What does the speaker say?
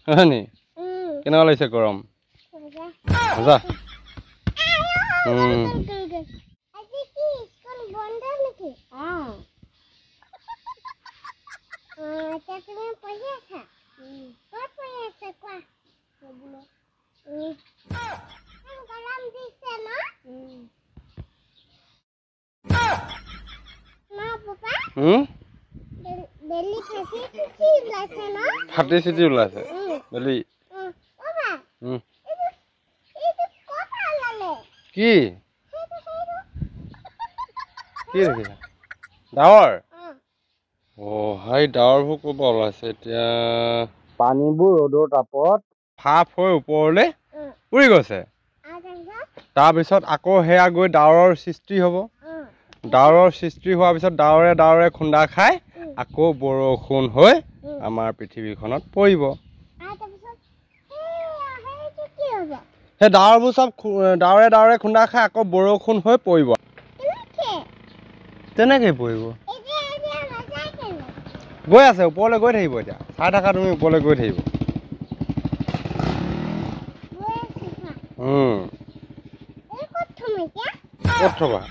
হয়নি কেনেকুৱা লাগিছে গৰম মজা ফাটি চিটি ওলাইছে বেলি কি কি দেখিছা ডাৱৰ হাই ডাৱৰবোৰ ক'ৰ পৰা ওলাইছে এতিয়া পানীবোৰ ৰ'দৰ তাপত ফাপ হৈ ওপৰলৈ উৰি গৈছে তাৰপিছত আকৌ সেয়া গৈ ডাৱৰৰ সৃষ্টি হ'ব ডাৱৰৰ সৃষ্টি হোৱাৰ পিছত ডাৱৰে ডাৱৰে খুন্দা খাই আকৌ বৰষুণ হৈ আমাৰ পৃথিৱীখনত পৰিব সেই ডাৱৰবোৰ চব ডাৱৰে ডাৱৰে খুন্দা খাই আকৌ বৰষুণ হৈ পৰিব তেনেকৈ পৰিব গৈ আছে ওপৰলৈ গৈ থাকিব এতিয়া চাই থাকা তুমি ওপৰলৈ গৈ থাকিব ক'ত থবা